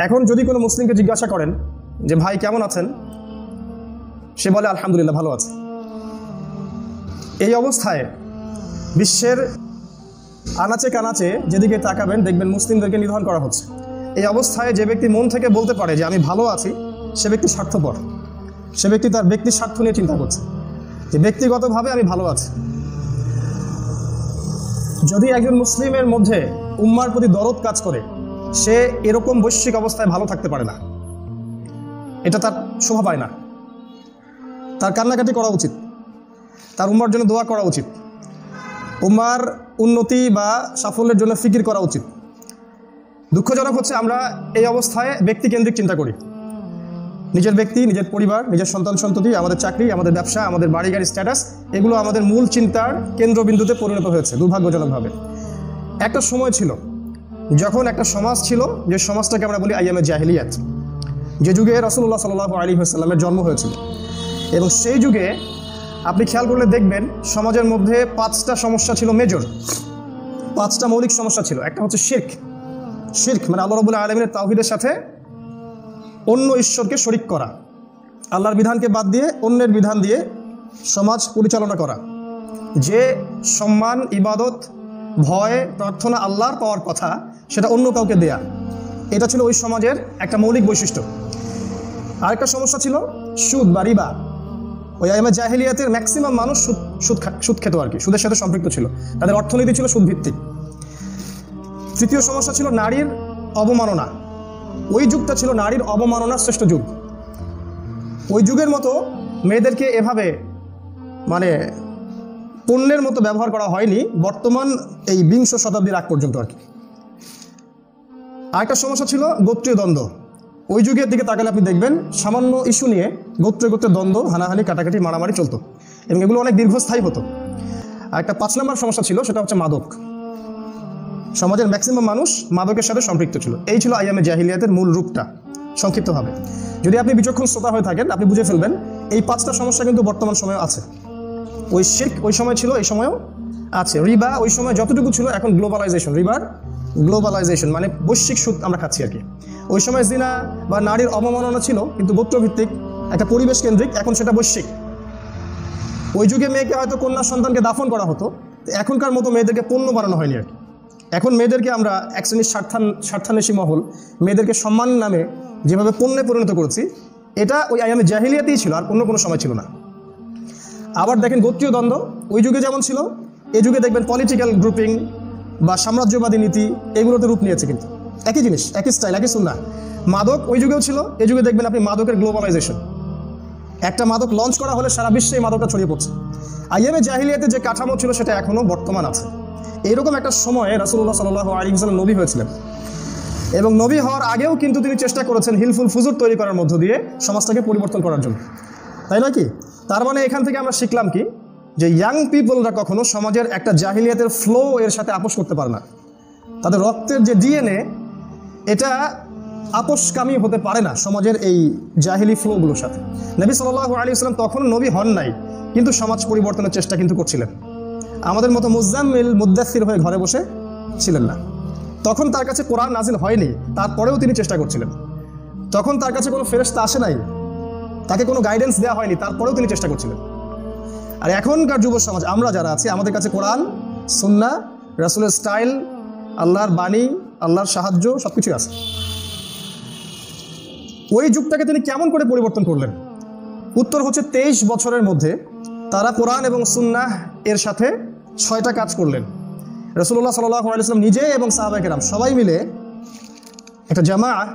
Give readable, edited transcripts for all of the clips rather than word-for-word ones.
এখন যদি কোনো মুসলিমকে জিজ্ঞাসা করেন যে ভাই কেমন আছেন, সে বলে আলহামদুলিল্লাহ ভালো আছে। এই অবস্থায় বিশ্বের আনাচে কানাচে যেদিকে তাকাবেন দেখবেন মুসলিমদেরকে নিধন করা হচ্ছে। এই অবস্থায় যে ব্যক্তি মন থেকে বলতে পারে যে আমি ভালো আছি, সে ব্যক্তি স্বার্থপর, সে ব্যক্তি তার ব্যক্তির স্বার্থ নিয়ে চিন্তা করছে যে ব্যক্তিগতভাবে আমি ভালো আছি। যদি একজন মুসলিমের মধ্যে উম্মার প্রতি দরদ কাজ করে, সে এরকম বৈশ্বিক অবস্থায় ভালো থাকতে পারে না, এটা তার শোভা পায় না। তার কান্নাকাটি করা উচিত, তার উম্মার জন্য দোয়া করা উচিত, উম্মার উন্নতি বা সাফল্যের জন্য ফিকির করা উচিত। দুঃখজনক হচ্ছে আমরা এই অবস্থায় ব্যক্তিকেন্দ্রিক চিন্তা করি। নিজের ব্যক্তি, নিজের পরিবার, নিজের সন্তান সন্ততি, আমাদের চাকরি, আমাদের ব্যবসা, আমাদের বাড়ি গাড়ি স্ট্যাটাস, এগুলো আমাদের মূল চিন্তার কেন্দ্রবিন্দুতে পরিণত হয়েছে দুর্ভাগ্যজনকভাবে। একটা সময় ছিল যখন একটা সমাজ ছিল, যে সমাজটাকে আমরা বলি আইয়ামে জাহিলিয়াত, যে যুগে রাসূলুল্লাহ সাল্লাল্লাহু আলাইহি ওয়াসাল্লামের জন্ম হয়েছিল। এবং সেই যুগে আপনি খেয়াল করলে দেখবেন সমাজের মধ্যে 5টা সমস্যা ছিল মেজর, 5টা মৌলিক সমস্যা ছিল। একটা হচ্ছে শিরক, শিরক মানে আল্লাহ রাব্বুল আলামিনের তাওহীদের সাথে অন্য ঈশ্বরকে শরীক করা, আল্লাহর বিধানকে বাদ দিয়ে অন্যের বিধান দিয়ে সমাজ পরিচালনা করা। যে সম্মান, ইবাদত, ভয়, প্রার্থনা আল্লাহর পাওয়ার কথা, সেটা অন্য কাউকে দেয়া, এটা ছিল ওই সমাজের একটা মৌলিক বৈশিষ্ট্য। আরেকটা সমস্যা ছিল সুদ বা রিবা। ওই আইয়ামে জাহিলিয়াতের ম্যাক্সিমাম মানুষ সুদ খেত আর কি, সুদের সাথে সম্পৃক্ত ছিল, তাদের অর্থনীতি ছিল সুদভিত্তিক। তৃতীয় সমস্যা ছিল নারীর অবমাননা। ওই যুগটা ছিল নারীর অবমাননার শ্রেষ্ঠ যুগ। ওই যুগের মতো মেয়েদেরকে এভাবে মানে পণ্যের মতো ব্যবহার করা হয়নি বর্তমান এই 20 শতাব্দীর আগ পর্যন্ত আর কি। আরেকটা সমস্যা ছিল গোত্রীয় দ্বন্দ্ব। ওই যুগের দিকে তাকালে আপনি দেখবেন সামান্য ইস্যু নিয়ে গোত্রে গোত্রে দ্বন্দ্ব, হানাহানি, কাটাকাটি, মারামারি চলতো এবং এগুলো অনেক দীর্ঘস্থায়ী হতো। আর একটা 5 নম্বর সমস্যা ছিল, সেটা হচ্ছে মাদক। সমাজের ম্যাক্সিমাম মানুষ মাদকের সাথে সম্পৃক্ত ছিল। এই ছিল আইয়ামে জাহিলিয়াতের মূল রূপটা সংক্ষিপ্তভাবে। যদি আপনি বিচক্ষণ শ্রোতা হয়ে থাকেন, আপনি বুঝে ফেলবেন এই 5টা সমস্যা কিন্তু বর্তমান সময়েও আছে। ওই শিরক ওই সময় ছিল, এই সময়ও আছে। রিবা ওই সময় যতটুকু ছিল, এখন গ্লোবালাইজেশন, রিবার গ্লোবালাইজেশন মানে বৈশ্বিক সুদ আমরা খাচ্ছি আর কি। ওই সময় জিনা বা নারীর অবমাননা ছিল কিন্তু গোত্রভিত্তিক, একটা পরিবেশ কেন্দ্রিক, এখন সেটা বৈশ্বিক। ওই যুগে মেয়েকে হয়তো কন্যা সন্তানকে দাফন করা হতো, এখনকার মতো মেয়েদেরকে পণ্য বানানো হয়নি আর কি। এখন মেয়েদেরকে আমরা এক শ্রেণীর স্বার্থান্বেষী মহল মেয়েদেরকে সম্মান নামে যেভাবে পণ্যে পরিণত করেছি, এটা ওই আইয়ামে জাহিলিয়াতেই ছিল, আর অন্য কোনো সময় ছিল না। আবার দেখেন গোত্রীয় দ্বন্দ্ব ওই যুগে যেমন ছিল, এই যুগে দেখবেন পলিটিক্যাল গ্রুপিং বা সাম্রাজ্যবাদী নীতি, এগুলোতে রূপ নিয়েছে কিন্তু একই জিনিস, একই স্টাইল, একই সুন্নাহ। মাদক ওই যুগেও ছিল, এই যুগে দেখবেন আপনি মাদকের গ্লোবালাইজেশন। একটা মাদক লঞ্চ করা হলে সারা বিশ্বে এই মাদকটা ছড়িয়ে পড়ছে। আইয়ামে জাহিলিয়াতে যে কাঠামো ছিল সেটা এখনও বর্তমান আছে। এইরকম একটা সময়ে রাসূলুল্লাহ সাল্লাল্লাহু আলাইহি ওয়াসাল্লাম নবী হয়েছিলেন এবং নবী হওয়ার আগেও কিন্তু তিনি চেষ্টা করেছেন হিলফুল ফুজুর তৈরি করার মধ্য দিয়ে সমাজটাকে পরিবর্তন করার জন্য, তাই নয় কি? তার মানে এখান থেকে আমরা শিখলাম কি, যে ইয়াং পিপলরা কখনো সমাজের একটা জাহিলিয়াতের ফ্লো এর সাথে আপোষ করতে পারে না। তাদের রক্তের যে ডিএনএ, এটা আপোষকামী হতে পারে না সমাজের এই জাহিলি ফ্লোগুলোর সাথে। নবী সাল্লাল্লাহু আলাইহি ওয়াসাল্লাম তখন নবী হন নাই, কিন্তু সমাজ পরিবর্তনের চেষ্টা কিন্তু করছিলেন। আমাদের মতো মুজাম্মিল মুদ্দাসসির হয়ে ঘরে বসে ছিলেন না। তখন তার কাছে কোরআন নাজিল হয়নি, তারপরেও তিনি চেষ্টা করছিলেন। তখন তার কাছে কোনো ফেরেশতা আসে নাই, তাকে কোনো গাইডেন্স দেওয়া হয়নি, তারপরেও তিনি চেষ্টা করছিলেন। আর এখনকার যুব সমাজ আমরা যারা আছি, আমাদের কাছে কোরআন, সুন্নাহ, রাসূলের স্টাইল, আল্লাহর বাণী, আল্লাহর সাহায্য সবকিছু আছে। ওই যুগটাকে তিনি কেমন করে পরিবর্তন করলেন? উত্তর হচ্ছে 23 বছরের মধ্যে তারা কোরআন এবং সুন্নাহ এর সাথে 6টা কাজ করলেন। রাসূলুল্লাহ সাল্লাল্লাহু আলাইহি ওয়াসাল্লাম নিজে এবং সাহাবায়ে কেরাম সবাই মিলে একটা জামাআহ,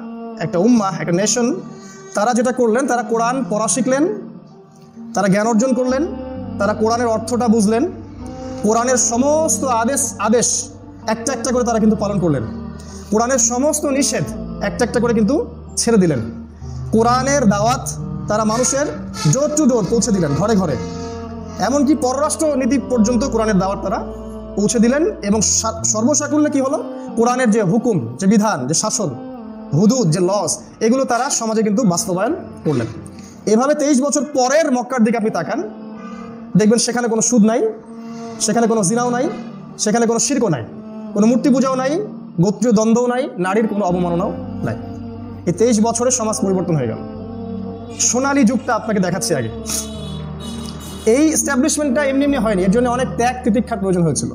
একটা উম্মাহ, একটা নেশন, তারা যেটা করলেন, তারা কোরআন পড়া শিখলেন, তারা জ্ঞান অর্জন করলেন, তারা কোরআনের অর্থটা বুঝলেন, কোরআনের সমস্ত আদেশ একটা একটা করে তারা কিন্তু পালন করলেন, কোরআনের সমস্ত নিষেধ একটা একটা করে কিন্তু ছেড়ে দিলেন। কোরআনের দাওয়াত তারা মানুষের ডোর টু ডোর পৌঁছে দিলেন, ঘরে ঘরে। এমনকি পররাষ্ট্র নীতি পর্যন্ত কোরআনের দাওয়াত তারা পৌঁছে দিলেন। এবং সর্বসাকুল্যে কি হলো, কোরআনের যে হুকুম, যে বিধান, যে শাসন, হুদুদ, যে লস, এগুলো তারা সমাজে কিন্তু বাস্তবায়ন করলেন। এভাবে 23 বছর পরের মক্কার দিকে আপনি তাকান, দেখবেন সেখানে কোনো সুদ নাই, সেখানে কোনো জিনাও নাই, সেখানে কোনো শিরকও নাই, কোনো মূর্তি পূজাও নাই, গোত্রীয় দ্বন্দ্বও নাই, নারীর কোনো অবমাননাও নাই। এই 23 বছরে সমাজ পরিবর্তন হয়ে গেল। সোনালী যুগটা আপনাকে দেখাচ্ছি আগে। এই এস্টাবলিশমেন্টটা এমনি এমনি হয়নি, এর জন্য অনেক ত্যাগ তিতিক্ষার প্রয়োজন হয়েছিল।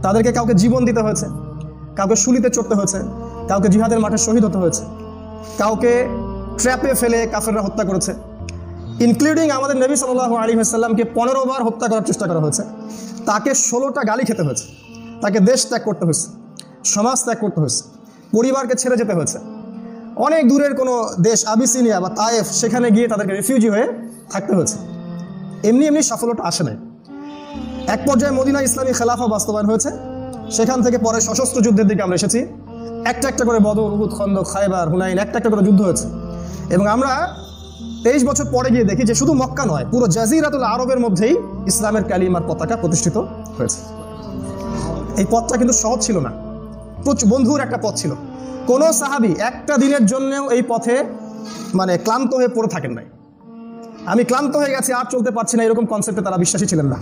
তাদেরকে কাউকে জীবন দিতে হয়েছে, কাউকে শুলিতে চড়তে হয়েছে, কাউকে জিহাদের মাঠে শহীদ হতে হয়েছে, কাউকে ট্র্যাপে ফেলে কাফেররা হত্যা করেছে, ইনক্লুডিং আমাদের নবী সাল্লাল্লাহু আলাইহি ওয়াসাল্লামকে 15 বার হত্যা করার চেষ্টা করা হয়েছে, তাকে 16টা গালি খেতে হয়েছে, তাকে দেশ ত্যাগ করতে হয়েছে, সমাজ ত্যাগ করতে হয়েছে, পরিবারকে ছেড়ে যেতে হয়েছে। অনেক দূরের কোনো দেশ আবিসিনিয়া বা তায়েফ, সেখানে গিয়ে তাদেরকে রিফিউজি হয়ে থাকতে হয়েছে। এমনি এমনি সাফল্যটা আসে নাই। এক পর্যায়ে মদিনা ইসলামী খেলাফা বাস্তবায়ন হয়েছে, সেখান থেকে পরে সশস্ত্র যুদ্ধের দিকে আমরা এসেছি। একটা একটা করে বদর, উহুদ, খন্দক, খায়বার, হুনাইন, একটা একটা করে যুদ্ধ হয়েছে। এবং আমরা 23 বছর পরে গিয়ে দেখি যে শুধু মক্কা নয়, পুরো জাজিরাতুল আরবের মধ্যেই ইসলামের কালিমার পতাকা প্রতিষ্ঠিত হয়েছে। এই পথটা কিন্তু সহজ ছিল না, বন্ধুর একটা পথ ছিল। কোনো সাহাবী একটা দিনের জন্যও এই পথে ক্লান্ত হয়ে পড়ে থাকেন নাই। আমি ক্লান্ত হয়ে গেছি, আর চলতে পারছি না, এরকম কনসেপ্টে তারা বিশ্বাসী ছিলেন না।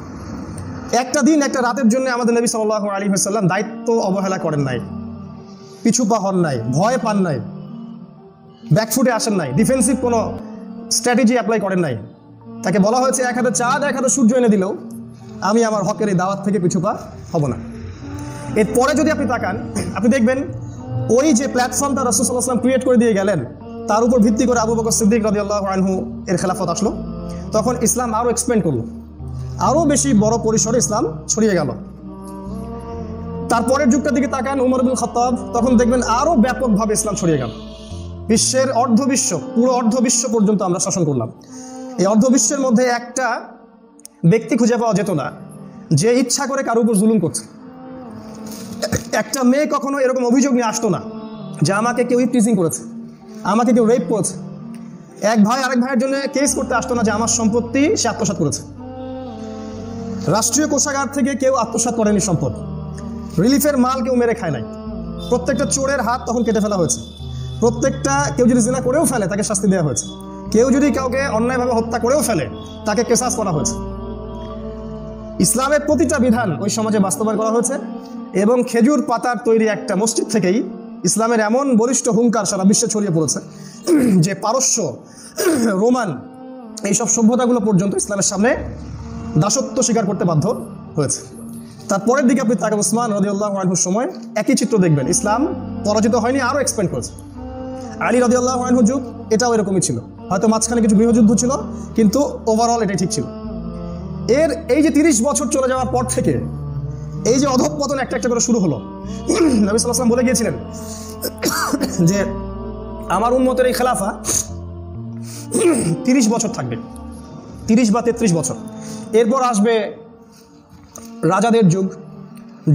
একটা দিন, একটা রাতের জন্য আমাদের নবী সাল্লাল্লাহু আলাইহি ওয়াসাল্লাম দায়িত্ব অবহেলা করেন নাই, পিছু পা হন নাই, ভয় পান নাই, ব্যাকফুটে আসেন নাই, ডিফেন্সিভ কোনো স্ট্র্যাটেজি অ্যাপ্লাই করেন নাই। তাকে বলা হয়েছে এক হাতে চাঁদ এক হাতে সূর্য এনে দিলেও আমি আমার হকের এই দাওয়াত থেকে পিছু পা হব না। এরপরে যদি আপনি তাকান, আপনি দেখবেন ওই যে প্ল্যাটফর্মটা রাসূল সাল্লাল্লাহু আলাইহি ওয়াসাল্লাম ক্রিয়েট করে দিয়ে গেলেন, তার উপর ভিত্তি করে আবু বকর সিদ্দিক রাদিয়াল্লাহু আনহু এর খেলাফত আসলো। তখন ইসলাম আরও এক্সপ্যান্ড করলো, আরও বেশি বড় পরিসরে ইসলাম ছড়িয়ে গেল। তারপরের যুগটার দিকে তাকান, উমর ইবনুল খাত্তাব, তখন দেখবেন আরও ব্যাপকভাবে ইসলাম ছড়িয়ে গেল। বিশ্বের অর্ধবিশ্ব, পুরো অর্ধবিশ্ব পর্যন্ত আমরা শাসন করলাম। এই অর্ধবিশ্বের মধ্যে একটা ব্যক্তি খুঁজে পাওয়া যেত না যে ইচ্ছা করে কারোর উপর জুলুম করছে। একটা মেয়ে কখনো এরকম অভিযোগ নিয়ে আসতো না যে আমাকে কেউ ইপটিজিং করেছে, আমাকে কেউ রেপ করেছে। এক ভাই আরেক ভাইয়ের জন্য কেস করতে আসতো না যে আমার সম্পত্তি সে আত্মসাৎ করেছে। রাষ্ট্রীয় কোষাগার থেকে কেউ আত্মসাৎ করেনি সম্পদ। রিলিফের মাল কেউ মেরে খায় নাই। প্রত্যেকটা চোরের হাত তখন কেটে ফেলা হয়েছে। প্রত্যেকটা কেউ যদি জিনা করেও ফেলে তাকে শাস্তি দেওয়া হয়েছে। কেউ যদি কাউকে অন্যায়ভাবে হত্যা করেও ফেলে তাকে কেসাস করা হয়েছে। ইসলামের প্রতিটা বিধান ওই সমাজে বাস্তবায়ন করা হয়েছে। এবং খেজুর পাতার তৈরি একটা মসজিদ থেকেই ইসলামের এমন বলিষ্ঠ হুঙ্কার সারা বিশ্বে ছড়িয়ে পড়েছে যে পারস্য, রোমান, এইসব সভ্যতাগুলো পর্যন্ত ইসলামের সামনে দাসত্ব স্বীকার করতে বাধ্য হয়েছে। তারপরের দিকে আপনি তাকে উসমান রাদিয়াল্লাহু আনহুর সময় একই চিত্র দেখবেন। ইসলাম পরাজিত হয়নি, আরও এক্সপ্যান্ড করেছে। আলী রাদিয়াল্লাহু আনহুর যুগ এটাও এরকমই ছিল, হয়তো মাঝখানে কিছু গৃহযুদ্ধ ছিল, কিন্তু ওভারঅল এটাই ঠিক ছিল। এই যে 30 বছর চলে যাওয়ার পর থেকে এই যে অধঃপতন একটা একটা করে শুরু হলো। নবী সাল্লাল্লাহু আলাইহি ওয়াসাল্লাম বলে গিয়েছিলেন যে আমার উম্মতের এই খেলাফা 30 বছর থাকবে, 30 বা 33 বছর। এরপর আসবে রাজাদের যুগ,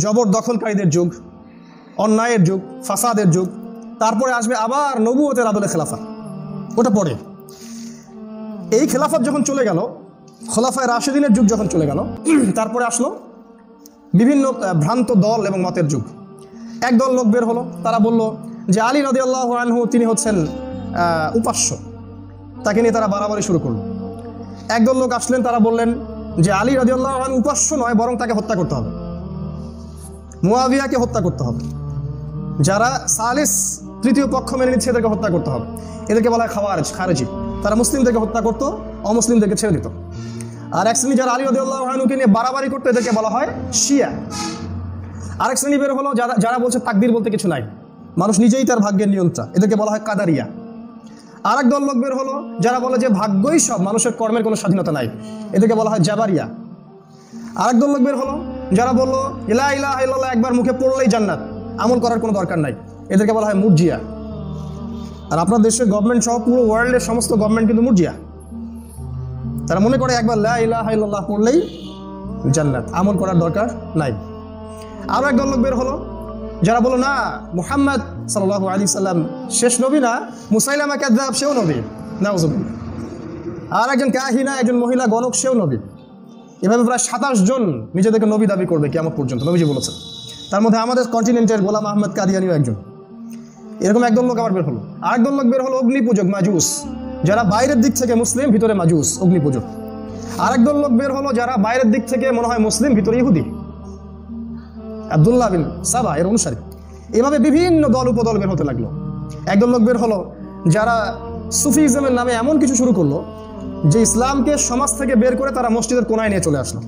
জবরদখলকারীদের যুগ, অন্যায়ের যুগ, ফাসাদের যুগ। তারপরে আসবে আবার নবুয়তের আদলে খেলাফা, ওটা পরে। এই খেলাফত যখন চলে গেল, খোলাফায়ে রাশিদিনের যুগ যখন চলে গেল, তারপরে আসলো বিভিন্ন ভ্রান্ত দল এবং মতের যুগ। একদল লোক বের হলো, তারা বলল যে আলী রাদিয়াল্লাহু আনহু তিনি হচ্ছেন উপাস্য, তাকে নিয়ে তারা বাড়াবাড়ি শুরু করলো। একদল লোক আসলেন, তারা বললেন যে আলী রাদিয়াল্লাহু আনহু উপাস্য নয়, বরং তাকে হত্যা করতে হবে, মুয়াবিয়াকে হত্যা করতে হবে। যারা সালিস তৃতীয় পক্ষ মেনে নিচ্ছে এদেরকে হত্যা করতে হবে। এদেরকে বলা হয় খারেজি। তারা মুসলিমদেরকে হত্যা করতো, অমুসলিমদেরকে ছেড়ে দিত। আর এক শ্রেণী যারা আলী রাদিয়াল্লাহু আনহুকে নিয়ে বাড়াবাড়ি করতো, এদেরকে বলা হয় শিয়া। আরেক শ্রেণী বের হলো যারা বলছে তাকদীর বলতে কিছু নাই, মানুষ নিজেই তার ভাগ্যের নিয়ন্ত্রণ, এদেরকে বলা হয় কাদারিয়া। আর এক দল লোক বের হলো যারা বলে যে ভাগ্যই সব, মানুষের কর্মের কোনো স্বাধীনতা নাই, এদেরকে বলা হয় জাবারিয়া। আরেক দল লোক বের হলো যারা বললো লা ইলাহা ইল্লাল্লাহ একবার মুখে পড়লেই জান্নাত, আমল করার কোনো দরকার নাই, এদেরকে বলা হয় মুরজিয়া। আর আপনার দেশের গভর্নমেন্ট সহ পুরো ওয়ার্ল্ডের সমস্ত গভর্নমেন্ট কিন্তু মুরজিয়া। তারা মনে করে একবার লা ইলাহা ইল্লাল্লাহ পড়লেই জান্নাত, আমল করার দরকার নাই। আরও একদল লোক বের হলো যারা বলো না, মুহাম্মদ সাল্লাল্লাহু আলাইহি সাল্লাম শেষ নবী না, মুসাইলামা কাযযাব সেও নবী, নাউযুবিল্লাহ। আর একজন কাহিনা, একজন মহিলা গণক, সেও নবী। এভাবে প্রায় 27 জন নিজেদেরকে নবী দাবি করবে কিয়ামত পর্যন্ত, নবীজি বলেছেন। তার মধ্যে আমাদের কন্টিনেন্টের গোলাম আহমদ কাদিয়ানিও একজন। এরকম একদল লোক আবার বের হলো। আরেকদল লোক বের হলো অগ্নি পূজক, মাজুস, যারা বাইরের দিক থেকে মুসলিম, ভিতরে মাজুস, অগ্নি পূজক। আরেকদল লোক বের হলো যারা বাইরের দিক থেকে মনে হয় মুসলিম, ভিতরে ইহুদি, আব্দুল্লাহ বিন সাবা এর অনুসারী। এভাবে বিভিন্ন দল উপদল বের হতে লাগলো। একদল লোক বের হলো যারা সুফিজমের নামে এমন কিছু শুরু করলো যে ইসলামকে সমাজ থেকে বের করে তারা মসজিদের কোনায় নিয়ে চলে আসলো।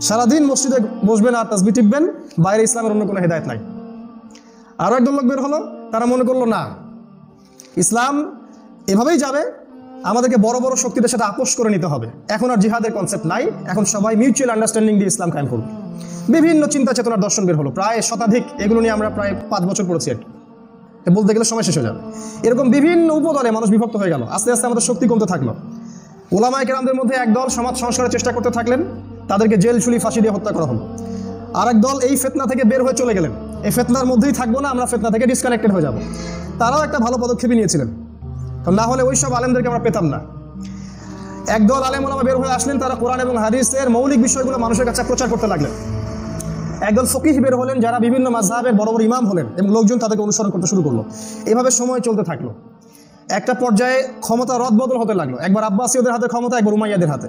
সারাদিন মসজিদে বসবেন আর তাসবিহ টিপবেন, বাইরে ইসলামের অন্য কোনো হেদায়েত নাই। আরও একদল লোক বের হলো, তারা মনে করলো না, ইসলাম এভাবেই যাবে, আমাদেরকে বড় বড় শক্তিদের সাথে আপোষ করে নিতে হবে। এখন আর জিহাদের কনসেপ্ট নাই, এখন সবাই মিউচুয়াল আন্ডারস্ট্যান্ডিং দিয়ে ইসলাম কায়েম করবে। বিভিন্ন চিন্তা চেতনার দর্শন বের হলো, প্রায় শতাধিক। এগুলো নিয়ে আমরা প্রায় 5 বছর পড়েছি, বলতে গেলে সময় শেষ হয়ে যাবে। এরকম বিভিন্ন উপদলে মানুষ বিভক্ত হয়ে গেল, আস্তে আস্তে আমাদের শক্তি কমতে থাকলো। ওলামায়ে কেরামদের মধ্যে একদল সমাজ সংস্কারের চেষ্টা করতে থাকলেন, তাদেরকে জেল ছুরি ফাঁসি দিয়ে হত্যা করা হলো। আর এক দল এই ফিতনা থেকে বের হয়ে চলে গেলেন, এই ফিতনার মধ্যেই থাকবো না, আমরা ফিতনা থেকে ডিসকানেক্টেড হয়ে যাব। তারাও একটা ভালো পদক্ষেপই নিয়েছিলেন, না হলে ওই সব আলেমদেরকে আমরা পেতাম না। একদল আলেম ওলামা বের হয়ে আসলেন, তারা কোরআন এবং হাদিসের মৌলিক বিষয়গুলো মানুষের কাছে প্রচার করতে লাগলেন। একদল ফকিহ বের হলেন, যারা বিভিন্ন মাযহাবের বড় বড় ইমাম হলেন এবং লোকজন তাদেরকে অনুসরণ করতে শুরু করলো। এভাবে সময় চলতে থাকলো। একটা পর্যায়ে ক্ষমতা রদবদল হতে লাগলো, একবার আব্বাসীয়দের হাতে ক্ষমতা, একবার উমাইয়াদের হাতে,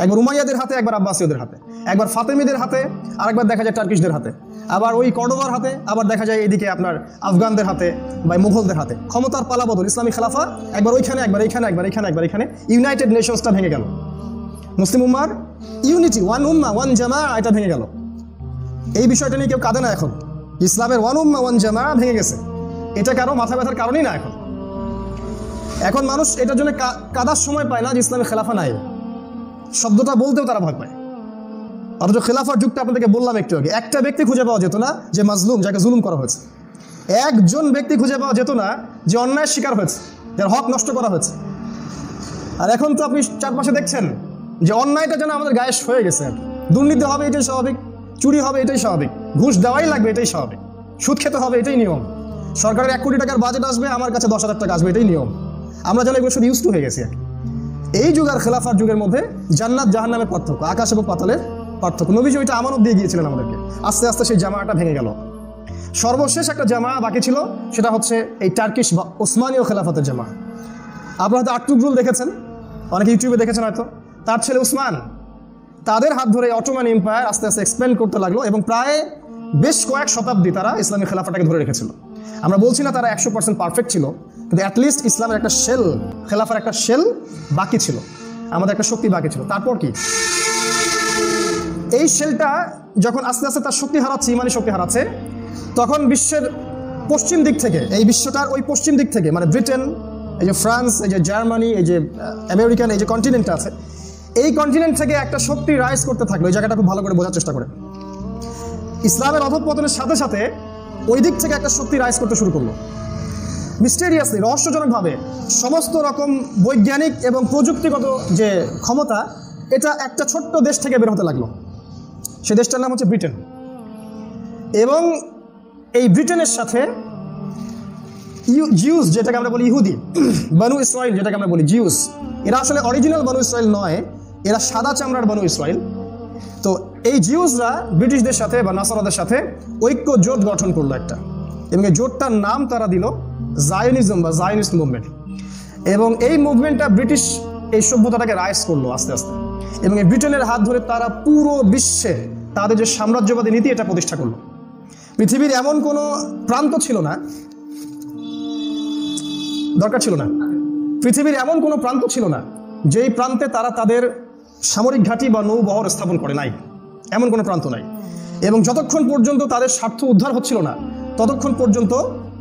একবার উমাইয়াদের হাতে, একবার আব্বাসীয়দের হাতে, একবার ফাতেমিদের হাতে, আরেকবার দেখা যায় টার্কিশদের হাতে, আবার ওই কর্ডোবার হাতে, আবার দেখা যায় এদিকে আপনার আফগানদের হাতে বা মুঘলদের হাতে। ক্ষমতার পালাবদল, ইসলামী খেলাফা একবার ওইখানে, একবার এইখানে, একবার এইখানে, একবার এখানে। ইউনাইটেড নেশনসটা ভেঙে গেল, মুসলিম উম্মার ইউনিটি, ওয়ান উম্মা ওয়ান জামা, এটা ভেঙে গেল। এই বিষয়টা নিয়ে কেউ কাঁদে না এখন। ইসলামের ওয়ান উম্মা ওয়ান জামা ভেঙে গেছে, এটা কারো মাথা ব্যথার কারণই না। এখন মানুষ এটার জন্য কাদার সময় পায় না যে ইসলামের খেলাফা নাই, শব্দটা বলতেও তারা ভয় পায়। অথচ খেলাফার যুগটা আপনাদেরকে বললাম একটু আগে, একটা ব্যক্তি খুঁজে পাওয়া যেত না যে মাজলুম, যাকে জুলুম করা হয়েছে। একজন ব্যক্তি খুঁজে পাওয়া যেত না যে অন্যায়ের শিকার হয়েছে, যার হক নষ্ট করা হয়েছে। আর এখন তো আপনি চারপাশে দেখছেন যে অন্যায়টা যেন আমাদের গায়ে হয়ে গেছে। আর দুর্নীতি হবে এটাই স্বাভাবিক, চুরি হবে এটাই স্বাভাবিক, ঘুষ দেওয়াই লাগবে এটাই স্বাভাবিক, সুদ খেতে হবে এটাই নিয়ম, সরকারের 1 কোটি টাকার বাজেট আসবে, আমার কাছে 10,000 টাকা আসবে, এটাই নিয়ম। আমরা যেন এগুলো শুধু ইউজ টু হয়ে গেছি। এই যুগ আর খেলাফার যুগের মধ্যে জান্নাত জাহান্নামের পার্থক্য, আকাশ এবং পাতালের পার্থক্য। নবীজি ওইটা আমানত দিয়ে গিয়েছিলেন আমাদেরকে। আস্তে আস্তে সেই জামাটা ভেঙে গেল। সর্বশেষ একটা জামা বাকি ছিল, সেটা হচ্ছে এই টার্কিশ বা ওসমানীয় খেলাফতের জামা। আপনারা হয়তো আর্তুগরুল দেখেছেন, অনেকে ইউটিউবে দেখেছেন হয়তো। তার ছেলে উসমান, তাদের হাত ধরে অটোমান এম্পায়ার আস্তে আস্তে এক্সপ্যান্ড করতে লাগলো এবং প্রায় বেশ কয়েক শতাব্দী তারা ইসলামী খেলাফাটাকে ধরে রেখেছিল। আমরা বলছি না তারা 100% পারফেক্ট ছিল, কিন্তু অ্যাটলিস্ট ইসলামের একটা শেল, খেলাফার একটা শেল বাকি ছিল, আমাদের একটা শক্তি বাকি ছিল। তারপর কি এই শেলটা যখন আস্তে আস্তে তার শক্তি হারাচ্ছে, ইমানি শক্তি হারাচ্ছে, তখন বিশ্বের পশ্চিম দিক থেকে, এই বিশ্বটার ওই পশ্চিম দিক থেকে, মানে ব্রিটেন, এই যে ফ্রান্স, এই যে জার্মানি, এই যে আমেরিকান, এই যে কন্টিনেন্টটা আছে, এই কন্টিনেন্ট থেকে একটা শক্তি রাইজ করতে থাকলো। এই জায়গাটা খুব ভালো করে বোঝার চেষ্টা করে। ইসলামের অধঃপতনের সাথে সাথে ওই দিক থেকে একটা শক্তি রাইজ করতে শুরু করলো। মিস্টেরিয়াসলি, রহস্যজনকভাবে সমস্ত রকম বৈজ্ঞানিক এবং প্রযুক্তিগত যে ক্ষমতা, এটা একটা ছোট্ট দেশ থেকে বের হতে লাগলো। সে দেশটার নাম হচ্ছে ব্রিটেন। এবং এই ব্রিটেনের সাথে জিউস, যেটাকে আমরা বলি ইহুদি, বানু ইসরাইল যেটাকে আমরা বলি জিউস, এরা আসলে অরিজিনাল বানু ইসরাইল নয়, এরা সাদা চামড়ার বানু ইসরাইল। তো এই জিউসরা ব্রিটিশদের সাথে বা নাসারাদের সাথে ঐক্য জোট গঠন করলো একটা, এবং এই জোটটার নাম তারা দিল জায়নিজম বা জায়নিস্ট মুভমেন্ট। এবং এই মুভমেন্টটা ব্রিটিশ এই সভ্যতাটাকে রাইজ করলো আস্তে আস্তে, এবং এই ব্রিটেনের হাত ধরে তারা পুরো বিশ্বে তাদের যে সাম্রাজ্যবাদী নীতি এটা প্রতিষ্ঠা করলো। পৃথিবীর এমন কোনো প্রান্ত ছিল না, দরকার ছিল না, পৃথিবীর এমন কোনো প্রান্ত ছিল না যেই প্রান্তে তারা তাদের সামরিক ঘাঁটি বা নৌবহর স্থাপন করে নাই, এমন কোনো প্রান্ত নাই। এবং যতক্ষণ পর্যন্ত তাদের স্বার্থ উদ্ধার হচ্ছিল না, ততক্ষণ পর্যন্ত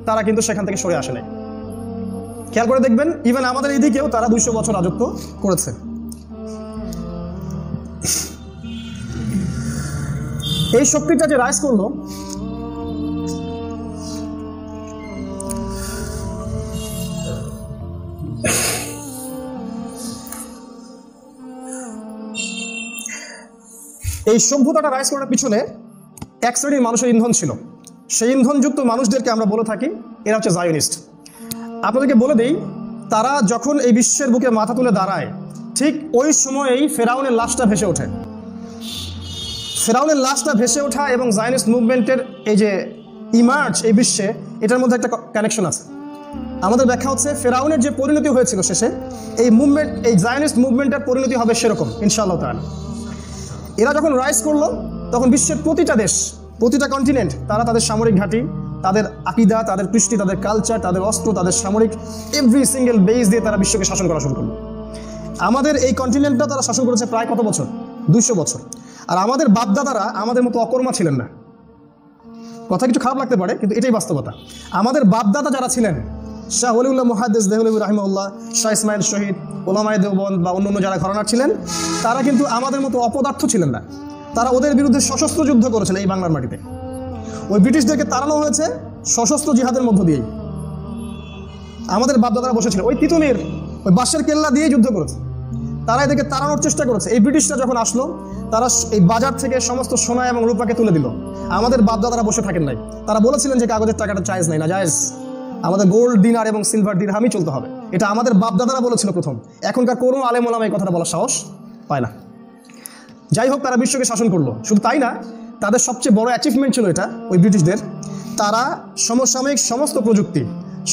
তারা কিন্তু সেখান থেকে সরে আসে নাই। খেয়াল করে দেখবেন, ইভেন আমাদের এদিকেও তারা 200 বছর রাজত্ব করেছে। এই শক্তিটা যে রাইজ করলো, এই সভ্যতাটা রাইজ করার পিছনে এক শ্রেণীর মানুষের ইন্ধন ছিল। সেই ইন্ধনযুক্ত মানুষদেরকে আমরা বলে থাকি এরা হচ্ছে জায়নিস্ট। আপনাদেরকে বলে দেই, তারা যখন এই বিশ্বের বুকে মাথা তুলে দাঁড়ায়, ঠিক ওই সময়েই ফেরাউনের লাশটা ভেসে ওঠে। ফেরাউনের লাশটা ভেসে ওঠা এবং জায়নিস্ট মুভমেন্টের এই যে ইমার্জ এই বিশ্বে, এটার মধ্যে একটা কানেকশন আছে। আমাদের ব্যাখ্যা হচ্ছে, ফেরাউনের যে পরিণতি হয়েছিল শেষে, এই মুভমেন্ট, এই জায়নিস্ট মুভমেন্টের পরিণতি হবে সেরকম ইনশাআল্লাহ তাআলা। এরা যখন রাইজ করলো, তখন বিশ্বের প্রতিটা দেশ, প্রতিটা কন্টিনেন্ট, তারা তাদের সামরিক ঘাঁটি, তাদের আকিদা, তাদের কৃষ্টি, তাদের কালচার, তাদের অস্ত্র, তাদের সামরিক এভরি সিঙ্গেল বেস দিয়ে তারা বিশ্বকে শাসন করা শুরু করলো। আমাদের এই কন্টিনেন্টটা তারা শাসন করেছে প্রায় কত বছর? 200 বছর। আর আমাদের বাপদাদারা আমাদের মতো অকর্মা ছিলেন না। কথা কিছু খারাপ লাগতে পারে, কিন্তু এটাই বাস্তবতা। আমাদের বাপদাদা যারা ছিলেন, শাহ ওলিউল্লাহ মুহাদ্দিস দেহলভী রাহিমাহুল্লাহ, শাহ ইসমাইল শহীদ, ওলামায়ে দেওবন্দ বা অন্যান্য যারা ঘরানার ছিলেন, তারা কিন্তু আমাদের মতো অপদার্থ ছিলেন না। তারা ওদের বিরুদ্ধে সশস্ত্র যুদ্ধ করেছিল এই বাংলার মাটিতে। ওই ব্রিটিশদেরকে তাড়ানো হয়েছে সশস্ত্র জিহাদের মধ্য দিয়েই। আমাদের বাপদাদারা বসেছিল ওই তিতুমির, ওই বাঁশের কেল্লা দিয়েই যুদ্ধ করেছে। তারা এদেরকে তাড়ানোর চেষ্টা করেছে। এই ব্রিটিশরা যখন আসলো, তারা এই বাজার থেকে সমস্ত সোনা এবং রূপাকে তুলে দিল। আমাদের বাপদাদারা বসে থাকেন নাই। তারা বলেছিলেন যে কাগজের টাকাটা জায়েজ নাই, না জায়েজ, আমাদের গোল্ড দিনার এবং সিলভার দিরহামই চলতে হবে। এটা আমাদের বাপদাদারা বলেছিল প্রথম। এখনকার কোনো আলেম ওলামা এই কথাটা বলার সাহস পায় না। যাই হোক, তারা বিশ্বকে শাসন করলো। শুধু তাই না, তাদের সবচেয়ে বড় অ্যাচিভমেন্ট ছিল এটা, ওই ব্রিটিশদের। তারা সমসাময়িক সমস্ত প্রযুক্তি,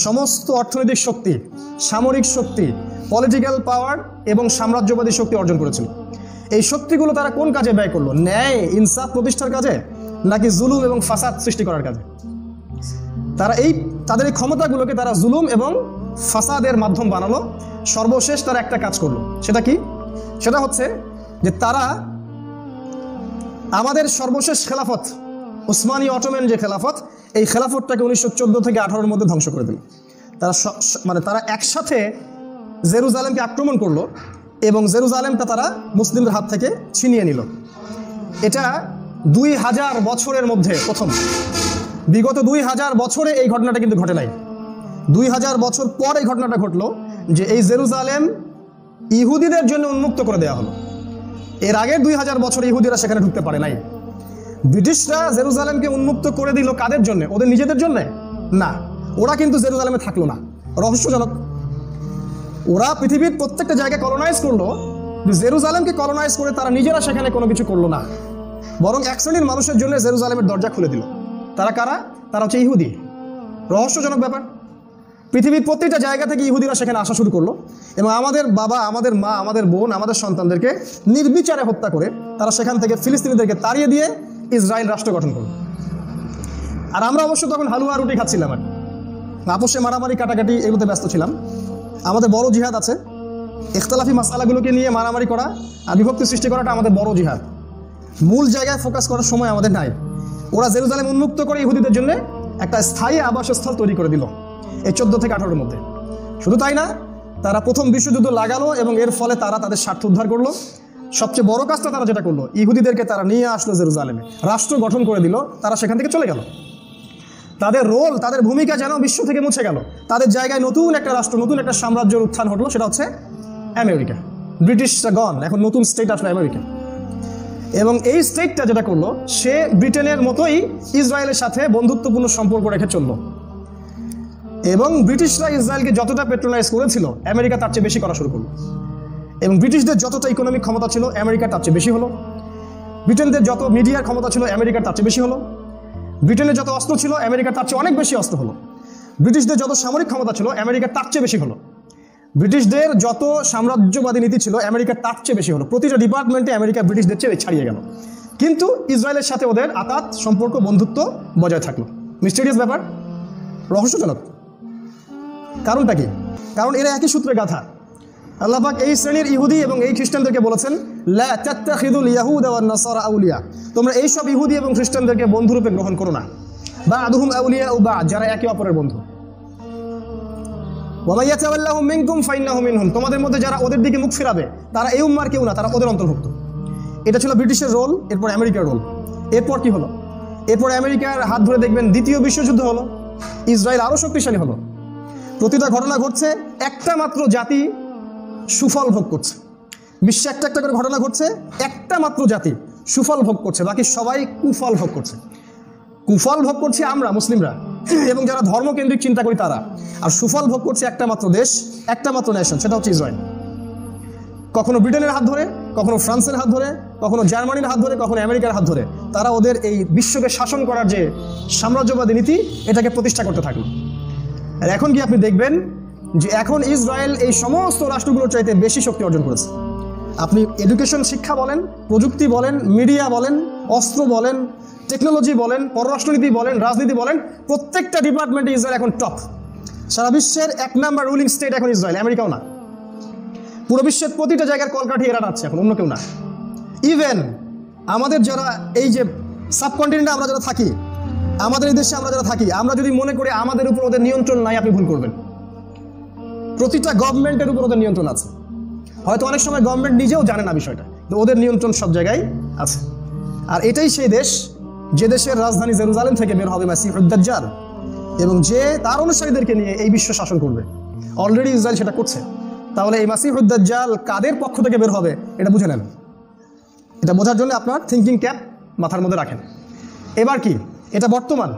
সমস্ত অর্থনৈতিক শক্তি, সামরিক শক্তি, পলিটিক্যাল পাওয়ার এবং সাম্রাজ্যবাদী শক্তি অর্জন করেছিল। এই শক্তিগুলো তারা কোন কাজে ব্যয় করলো? ন্যায় ইনসাফ প্রতিষ্ঠার কাজে, নাকি জুলুম এবং ফাসাদ সৃষ্টি করার কাজে? তাদের এই ক্ষমতাগুলোকে তারা জুলুম এবং ফাসাদের মাধ্যম বানালো। সর্বশেষ তারা একটা কাজ করলো। সেটা কি? সেটা হচ্ছে যে তারা আমাদের সর্বশেষ খেলাফত, উসমানী অটোম্যান যে খেলাফত, এই খেলাফতটাকে 1914 থেকে 18-এর মধ্যে ধ্বংস করে দিল। তারা একসাথে জেরুজালেমকে আক্রমণ করলো এবং জেরুজালেমটা তারা মুসলিমদের হাত থেকে ছিনিয়ে নিল। এটা 2000 বছরের মধ্যে প্রথম। বিগত 2000 বছরে এই ঘটনাটা কিন্তু ঘটে নাই। 2000 বছর পর এই ঘটনাটা ঘটলো যে এই জেরুজালেম ইহুদিদের জন্য উন্মুক্ত করে দেওয়া হলো। এর আগের 2000 বছর ইহুদিরা সেখানে ঢুকতে পারে নাই। ব্রিটিশরা জেরুজালেমকে উন্মুক্ত করে দিল কাদের জন্য? ওদের নিজেদের জন্য না। ওরা কিন্তু জেরুজালেমে থাকলো না। রহস্যজনক। ওরা পৃথিবীর প্রত্যেকটা জায়গায় কলোনাইজ করলো, জেরুজালেমকে কলোনাইজ করে তারা নিজেরা সেখানে কোনো কিছু করলো না, বরং এক শ্রেণীর মানুষের জন্য জেরুজালেমের দরজা খুলে দিল। তারা কারা? তারা হচ্ছে ইহুদি। রহস্যজনক ব্যাপার। পৃথিবীর প্রত্যেকটা জায়গা থেকে ইহুদিরা সেখানে আসা শুরু করলো এবং আমাদের বাবা, আমাদের মা, আমাদের বোন, আমাদের সন্তানদেরকে নির্বিচারে হত্যা করে তারা সেখান থেকে ফিলিস্তিনিদেরকে তাড়িয়ে দিয়ে ইসরায়েল রাষ্ট্র গঠন করলো। আর আমরা অবশ্য তখন হালুয়া রুটি খাচ্ছিলাম, আর আপোষে মারামারি কাটাকাটি এগুলোতে ব্যস্ত ছিলাম। আমাদের বড় জিহাদ আছে, ইখতিলাফি মাসালাগুলোকে নিয়ে মারামারি করা আর বিভক্তি সৃষ্টি করাটা আমাদের বড় জিহাদ। মূল জায়গায় ফোকাস করার সময় আমাদের নাই। ওরা জেরুজালেম উন্মুক্ত করে ইহুদিদের জন্য একটা স্থায়ী আবাসস্থল তৈরি করে দিল এই 14 থেকে 18-এর মধ্যে। শুধু তাই না, তারা প্রথম বিশ্বযুদ্ধ লাগালো এবং এর ফলে তারা তাদের স্বার্থ উদ্ধার করলো। সবচেয়ে বড় কাজটা তারা যেটা করলো, ইহুদিদেরকে তারা নিয়ে আসলো জেরুজালেমে, রাষ্ট্র গঠন করে দিল। তারা সেখান থেকে চলে গেল। তাদের রোল, তাদের ভূমিকা যেন বিশ্ব থেকে মুছে গেল। তাদের জায়গায় নতুন একটা রাষ্ট্র, নতুন একটা সাম্রাজ্যের উত্থান ঘটলো, সেটা হচ্ছে আমেরিকা। ব্রিটিশরা গন, এখন নতুন স্টেট আসলো আমেরিকা। এবং এই স্টেটটা যেটা করলো, সে ব্রিটেনের মতোই ইসরায়েলের সাথে বন্ধুত্বপূর্ণ সম্পর্ক রেখে চললো। এবং ব্রিটিশরা ইসরায়েলকে যতটা পেট্রোনাইজ করেছিল, আমেরিকা তার চেয়ে বেশি করা শুরু করলো। এবং ব্রিটিশদের যতটা ইকোনমিক ক্ষমতা ছিল, আমেরিকার তার চেয়ে বেশি হলো। ব্রিটেনদের যত মিডিয়ার ক্ষমতা ছিল, আমেরিকার তার চেয়ে বেশি হলো। ব্রিটেনের যত অস্ত্র ছিল, আমেরিকার তার চেয়ে অনেক বেশি অস্ত্র হলো। ব্রিটিশদের যত সামরিক ক্ষমতা ছিল, আমেরিকার তার চেয়ে বেশি হলো। ব্রিটিশদের যত সাম্রাজ্যবাদী নীতি ছিল, আমেরিকার তার চেয়ে বেশি হলো। প্রতিটা ডিপার্টমেন্টে আমেরিকা ব্রিটিশদের চেয়ে ছাড়িয়ে গেল। কিন্তু ইসরায়েলের সাথে ওদের আতাত সম্পর্ক, বন্ধুত্ব বজায় থাকলো। মিস্টেরিয়াস ব্যাপার, রহস্যজনক। কারণটা কি? কারণ এরা একই সূত্রে গাথা। আল্লাহ পাক এই শ্রেণীর ইহুদি এবং এই খ্রিস্টানদেরকে বলেছেন, লা তাত্তাখিদুল ইয়াহুদা ওয়ান নাসারা আউলিয়া, তোমরা এইসব ইহুদি এবং খ্রিস্টানদেরকে বন্ধুরূপে গ্রহণ করো না। বা'দুহুম আউলিয়া ও বা'দ, যারা একে অপরের বন্ধু। ওয়া মান ইয়াতাওয়াল্লাহুম মিনকুম ফাইন্নাহু মিনহুম, তোমাদের মধ্যে যারা ওদের দিকে মুখ ফিরাবে তারা এই উম্মার কেউ না, তারা ওদের অন্তর্ভুক্ত। এটা ছিল ব্রিটিশের রোল। এরপর আমেরিকার রোল। এরপর কি হলো? এরপর আমেরিকার হাত ধরে দেখবেন দ্বিতীয় বিশ্বযুদ্ধ হলো। ইসরায়েল আরও শক্তিশালী হলো। প্রতিটা ঘটনা ঘটছে, একটা মাত্র জাতি সুফল ভোগ করছে। বিশ্বে একটা একটা করে ঘটনা ঘটছে, একটা মাত্র জাতি সুফল ভোগ করছে, বাকি সবাই কুফল ভোগ করছে। কুফল ভোগ করছি আমরা মুসলিমরা এবং যারা ধর্মকেন্দ্রিক চিন্তা করি তারা। আর সুফল ভোগ করছে একটা মাত্র দেশ, একটা মাত্র নেশন, সেটা হচ্ছে ইসরায়েল। কখনো ব্রিটেনের হাত ধরে, কখনো ফ্রান্সের হাত ধরে, কখনো জার্মানির হাত ধরে, কখনো আমেরিকার হাত ধরে তারা ওদের এই বিশ্বকে শাসন করার যে সাম্রাজ্যবাদী নীতি, এটাকে প্রতিষ্ঠা করতে থাকলো। আর এখন কি আপনি দেখবেন যে এখন ইসরায়েল এই সমস্ত রাষ্ট্রগুলোর চাইতে বেশি শক্তি অর্জন করেছে। আপনি এডুকেশন, শিক্ষা বলেন, প্রযুক্তি বলেন, মিডিয়া বলেন, অস্ত্র বলেন, টেকনোলজি বলেন, পররাষ্ট্রনীতি বলেন, রাজনীতি বলেন, প্রত্যেকটা ডিপার্টমেন্টে ইসরায়েল এখন টপ। সারা বিশ্বের 1 নাম্বার রুলিং স্টেট এখন ইসরায়েল, আমেরিকাও না। পুরো বিশ্বের প্রতিটা জায়গার কলকাঠি এরা নাচ্ছে এখন, অন্য কেউ না। ইভেন আমাদের যারা এই যে সাবকন্টিনেন্টে আমরা যারা থাকি, আমাদের এই দেশে আমরা যারা থাকি, আমরা যদি মনে করি আমাদের উপর ওদের নিয়ন্ত্রণ নাই, আপনি ভুল করবেন। প্রতিটা গভর্নমেন্টের উপর ওদের নিয়ন্ত্রণ আছে। হয়তো অনেক সময় গভর্নমেন্ট নিজেও জানে না বিষয়টা, তো ওদের নিয়ন্ত্রণ সব জায়গায় আছে। আর এটাই সেই দেশ যে দেশের রাজধানী জেরুজালেম থেকে বের হবে মাসিহুদ দাজ্জাল, এবং যে তার অনুসারীদেরকে নিয়ে এই বিশ্ব শাসন করবে। অলরেডি ইসরায়েল সেটা করছে। তাহলে এই মাসিহুদ দাজ্জাল কাদের পক্ষ থেকে বের হবে এটা বুঝে নেন। এটা বোঝার জন্য আপনার থিঙ্কিং ক্যাপ মাথার মধ্যে রাখেন। এবার কি, এটা বর্তমান।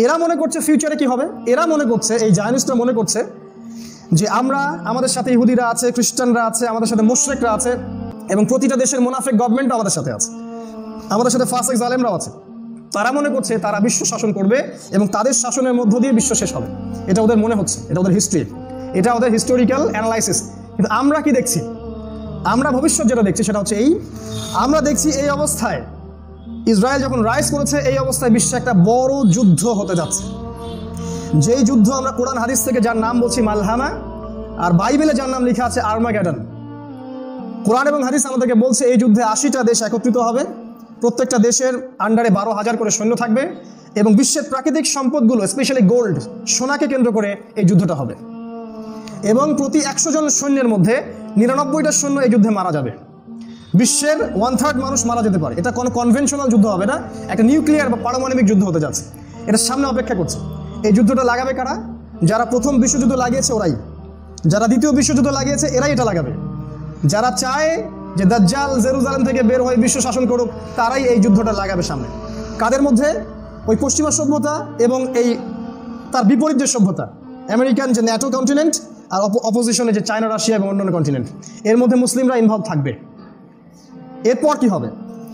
এরা মনে করছে ফিউচারে কি হবে। এরা মনে করছে, এই জায়নিস্টরা মনে করছে যে আমরা, আমাদের সাথে ইহুদিরা আছে, খ্রিস্টানরা আছে, আমাদের সাথে মুশরিকরা আছে, এবং প্রতিটা দেশের মুনাফিক গভর্নমেন্টও আমাদের সাথে আছে, আমাদের সাথে ফাসিক জালেমরাও আছে। তারা মনে করছে তারা বিশ্ব শাসন করবে এবং তাদের শাসনের মধ্য দিয়ে বিশ্ব শেষ হবে। এটা ওদের মনে হচ্ছে, এটা ওদের হিস্ট্রি, এটা ওদের হিস্টোরিক্যাল অ্যানালাইসিস। কিন্তু আমরা কি দেখছি? আমরা ভবিষ্যৎ যেটা দেখছি সেটা হচ্ছে আমরা দেখছি এই অবস্থায় ইসরায়েল যখন রাইজ করেছে, এই অবস্থায় বিশ্বে একটা বড় যুদ্ধ হতে যাচ্ছে। যেই যুদ্ধ আমরা কোরআন হাদিস থেকে যার নাম বলছি মালহামা, আর বাইবেলে যার নাম লেখা আছে আর্মাগেডন। কোরআন এবং হাদিস আমাদেরকে বলছে এই যুদ্ধে 80টা দেশ একত্রিত হবে, প্রত্যেকটা দেশের আন্ডারে 12,000 করে সৈন্য থাকবে, এবং বিশ্বের প্রাকৃতিক সম্পদগুলো, স্পেশালি গোল্ড, সোনাকে কেন্দ্র করে এই যুদ্ধটা হবে। এবং প্রতি 100 জন সৈন্যের মধ্যে 99টা সৈন্য এই যুদ্ধে মারা যাবে। বিশ্বের 1/3 মানুষ মারা যেতে পারে। এটা কোনো কনভেনশনাল যুদ্ধ হবে না, একটা নিউক্লিয়ার বা পারমাণবিক যুদ্ধ হতে যাচ্ছে। এটা সামনে অপেক্ষা করছে। এই যুদ্ধটা লাগাবে কারা? যারা প্রথম বিশ্বযুদ্ধ লাগিয়েছে ওরাই, যারা দ্বিতীয় বিশ্বযুদ্ধ লাগিয়েছে এরাই এটা লাগাবে। যারা চায় যে দাজ্জাল জেরুজালেম থেকে বের হয়ে বিশ্ব শাসন করুক, তারাই এই যুদ্ধটা লাগাবে সামনে। কাদের মধ্যে? ওই পশ্চিমা সভ্যতা এবং এই তার বিপরীত যে সভ্যতা, আমেরিকান যে ন্যাটো কন্টিনেন্ট, আর অপোজিশনে যে চায়না, রাশিয়া এবং অন্যান্য কন্টিনেন্ট, এর মধ্যে মুসলিমরা ইনভলভ থাকবে। এরপর কি হবে?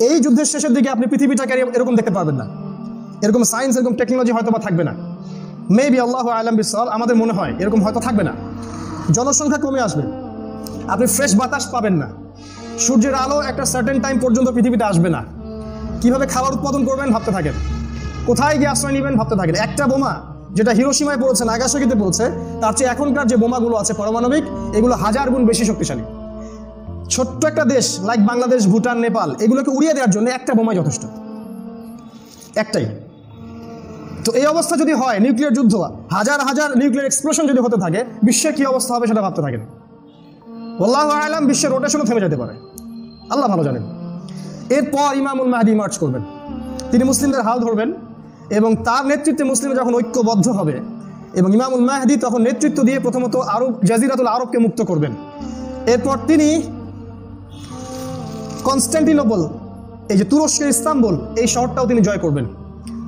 এই যুদ্ধের শেষের দিকে আপনি পৃথিবীটাকে এরকম দেখতে পারবেন না, এরকম সায়েন্স, এরকম টেকনোলজি হয়তো বা থাকবে না। মেবি আল্লাহু আ'লাম বিসওয়াব, আমাদের মনে হয় এরকম হয়তো থাকবে না। জনসংখ্যা কমে আসবে, আপনি ফ্রেশ বাতাস পাবেন না, সূর্যের আলো একটা সার্টেন টাইম পর্যন্ত পৃথিবীতে আসবে না। কিভাবে খাবার উৎপাদন করবেন ভাবতে থাকেন, কোথায় গিয়ে আশ্রয় নেবেন ভাবতে থাকেন। একটা বোমা যেটা হিরোশিমায় পড়েছে, নাগাসাকিতে পড়েছে, তার চেয়ে এখনকার যে বোমাগুলো আছে পারমাণবিক, এগুলো 1000 গুণ বেশি শক্তিশালী। ছোট্ট একটা দেশ লাইক বাংলাদেশ, ভুটান, নেপাল, এগুলোকে উড়িয়ে দেওয়ার জন্য একটা বোমাই যথেষ্ট, একটাই। তো এই অবস্থা যদি হয়, নিউক্লিয়ার যুদ্ধ, হাজার হাজার নিউক্লিয়ার এক্সপ্লোশন যদি হতে থাকে, বিশ্বের কি অবস্থা হবে সেটা ভাবতে থাকেন। আল্লাহু আ'লাম, বিশ্বের রোটেশনও থেমে যেতে পারে, আল্লাহ ভালো জানেন। এরপর ইমামুল মাহদি মার্চ করবেন, তিনি মুসলিমদের হাল ধরবেন, এবং তার নেতৃত্বে মুসলিমরা যখন ঐক্যবদ্ধ হবে, এবং ইমামুল মাহদি তখন নেতৃত্ব দিয়ে প্রথমত আরব, জাজিরাতুল আরবকে মুক্ত করবেন। এরপর তিনি কনস্টান্টিনোপল, এই যে তুরস্কের ইস্তাম্বুল, এই শহরটাও তিনি জয় করবেন।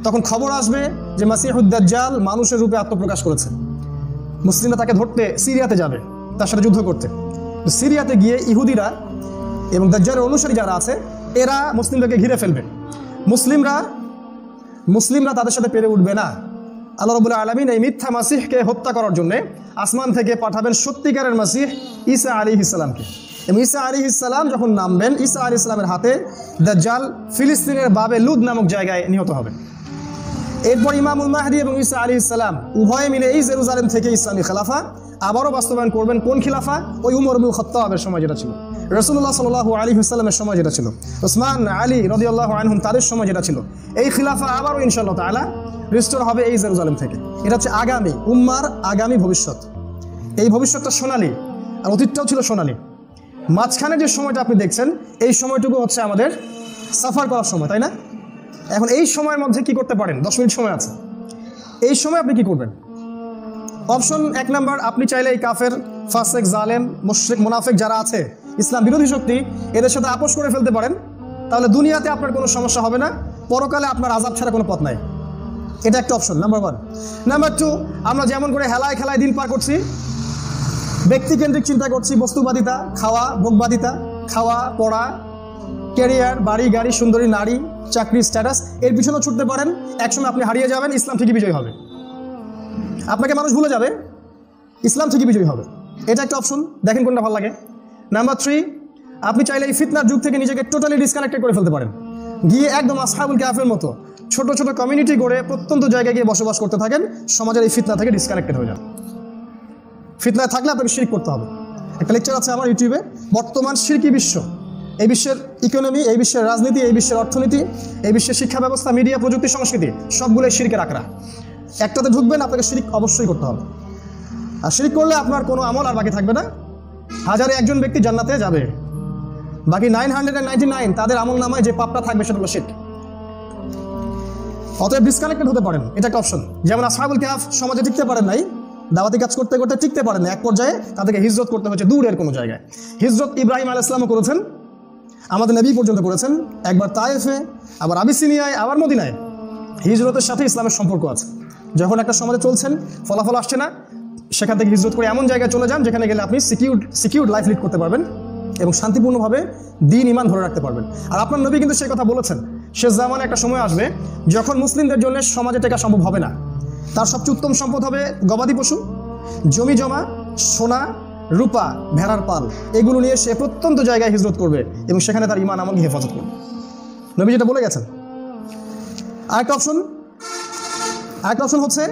তখন খবর আসবে যে মাসিহুদ দাজ্জাল মানুষের রূপে আত্মপ্রকাশ করেছে। মুসলিমরা তাকে ধরতে সিরিয়াতে যাবে, তার সাথে যুদ্ধ করতে। সিরিয়াতে গিয়ে ইহুদিরা এবং দাজ্জালের অনুসারী যারা আছে, এরা মুসলিমদেরকে ঘিরে ফেলবে। মুসলিমরা তাদের সাথে পেরে উঠবে না। আল্লাহ রাব্বুল আলামিন এই মিথ্যা মাসিহকে হত্যা করার জন্য আসমান থেকে পাঠাবেন সত্যিকারের মাসিহ ঈসা আলাইহিস সালামকে। এবং ঈসা আলাইহিস সালাম যখন নামবেন, ঈসা আলাইহিস সালামের হাতে দাজ্জাল ফিলিস্তিনের বাবে লুদ নামক জায়গায় নিহত হবে। এরপর ইমামুল মাহদি এবং ঈসা আলাইহিস সালাম উভয়ে মিলে এই জেরুজালেম থেকে ইসলামী খেলাফা আবারও বাস্তবায়ন করবেন। কোন খেলাফা? ওই উমর ইবনুল খাত্তাবের সময় যেটা ছিল, রাসূলুল্লাহ সাল্লাল্লাহু আলাইহি ওয়াসাল্লামের সময় যেটা ছিল, ওসমান, আলী রাদিয়াল্লাহু আনহুম তাদের সময় যেটা ছিল, এই খিলাফা আবারও ইনশাআল্লাহ তাআলা রিস্টোর হবে এই জেরুজালেম থেকে। এটা হচ্ছে আগামী উম্মার আগামী ভবিষ্যৎ। এই ভবিষ্যৎটা সোনালী, আর অতীতটাও ছিল সোনালী। মাঝখানে যে সময়টা আপনি দেখছেন, এই সময়টুকু হচ্ছে আমাদের সাফার করার সময়, তাই না? এখন এই সময়ের মধ্যে কি করতে পারেন? 10 মিনিট সময় আছে। এই সময় আপনি কি করবেন? অপশন 1 নাম্বার, আপনি চাইলে এই কাফের, ফাসেক, জালেম, মুশরিক, মুনাফিক যারা আছে, ইসলাম বিরোধী শক্তি, এদের সাথে আপোষ করে ফেলতে পারেন। তাহলে দুনিয়াতে আপনার কোনো সমস্যা হবে না, পরকালে আপনার আযাব ছাড়া কোনো পথ নাই। এটা একটা অপশন, নাম্বার 1। নাম্বার 2, আমরা যেমন করে হেলায় খেলায় দিন পার করছি, ব্যক্তিকেন্দ্রিক চিন্তা করছি, বস্তুবাদিতা, খাওয়া, ভোগবাদিতা, খাওয়া, পড়া, ক্যারিয়ার, বাড়ি গাড়ি, সুন্দরী নারী, চাকরি, স্ট্যাটাস, এর পিছনে ছুটতে পারেন। একসময় আপনি হারিয়ে যাবেন, ইসলাম ঠিকই বিজয়ী হবে। আপনাকে মানুষ ভুলে যাবে, ইসলাম ঠিকই বিজয়ী হবে। এটা একটা অপশন, দেখেন কোনটা ভালো লাগে। নাম্বার 3, আপনি চাইলে এই ফিতনার যুগ থেকে নিজেকে টোটালি ডিসকানেক্টেড করে ফেলতে পারেন। গিয়ে একদম আসহাবুল কাহফের মতো ছোট ছোট কমিউনিটি গড়ে প্রত্যন্ত জায়গায় গিয়ে বসবাস করতে থাকেন, সমাজের এই ফিতনা থেকে ডিসকানেক্টেড হয়ে যান। ফিতনায় থাকলে আপনাকে শিরক করতে হবে। একটা লেকচার আছে আমার ইউটিউবে, বর্তমান শিরকি বিশ্ব, এই বিশ্বের ইকোনমি, এই বিশ্বের রাজনীতি, এই বিশ্বের অর্থনীতি, এই বিশ্বের শিক্ষা ব্যবস্থা, মিডিয়া, প্রযুক্তি, সংস্কৃতি, সবগুলোই শিরকের আঁকড়া। একটাতে ঢুকবেন, আপনাকে শিরক অবশ্যই করতে হবে। আর শিরক করলে আপনার কোনো আমল আর বাকি থাকবে না। হাজারে একজন ব্যক্তি জান্নাতে যাবে, বাকি 999 তাদের আমল নামায় যে পাপটা থাকবে সেটা হলো শিরক। অতএব ডিসকানেক্টেড হতে পারেন, এটা একটা অপশন। যেমন আসহাবুল কাহফ সমাজে টিকতে পারেন নাই, দাওয়াতি কাজ করতে করতে টিকতে পারেন না, এক পর্যায়ে তাদেরকে হিজরত করতে হচ্ছে দূরের কোনো জায়গায়। হিজরত ইব্রাহিম আলাইহিস সালামও করেছেন, আমাদের নবী পর্যন্ত করেছেন, একবার তায়েফে, আবার আবিসিনিয়ায়, আবার মদিনায়। হিজরতের সাথে ইসলামের সম্পর্ক আছে। যখন একটা সমাজে চলছেন, ফলাফল আসছে না, সেখান থেকে হিজরত করে এমন জায়গায় চলে যান যেখানে গেলে আপনি সিকিউরড লাইফ লিড করতে পারবেন এবং শান্তিপূর্ণভাবে দ্বীন ঈমান ধরে রাখতে পারবেন। আর আপনার নবী কিন্তু সেই কথা বলেছেন, শেষ জামানে একটা সময় আসবে যখন মুসলিমদের জন্য সমাজে টেকা সম্ভব হবে না। তার সবচেয়ে উত্তম সম্পদ হবে গবাদি পশু, জমি জমা, সোনা, রূপা, ভেড়ার পাল, এগুলো নিয়ে সে প্রত্যন্ত জায়গায় হিজরত করবে এবং সেখানে তার ঈমান আমলকে হেফাজত করবে। নবী যেটা বলে গেছেন। আরেকটা অপশন হচ্ছে